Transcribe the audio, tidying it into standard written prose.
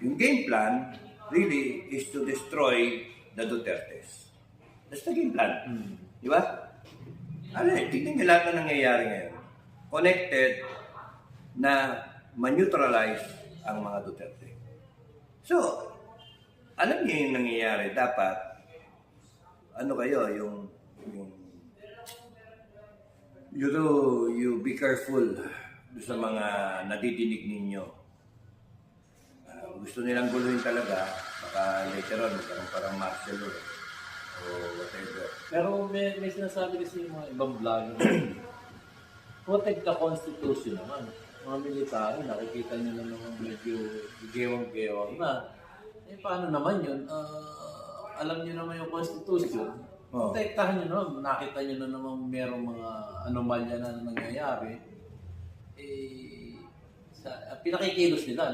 yung game plan really is to destroy the Dutertes. That's the game plan. Di ba? Ano tignan niyo lahat na nangyayari ngayon. Connected na ma-neutralize ang mga Duterte. So, alam niyo yung nangyayari. Dapat, ano kayo, you be careful sa mga nadidinig ninyo. Gusto nilang guluhin talaga, baka later on, parang martial law o whatever. Pero may sinasabi kasi yung mga ibang vlogger, protect the Constitution naman. Mga military, nakikita nyo na naman medyo gewang-gewang na. Eh, paano naman yun? Alam nyo naman yung Constitution. Protektahan nyo naman. Nakita nyo na naman merong mga anomalya na nangyayari. Eh, pinakikilos nila.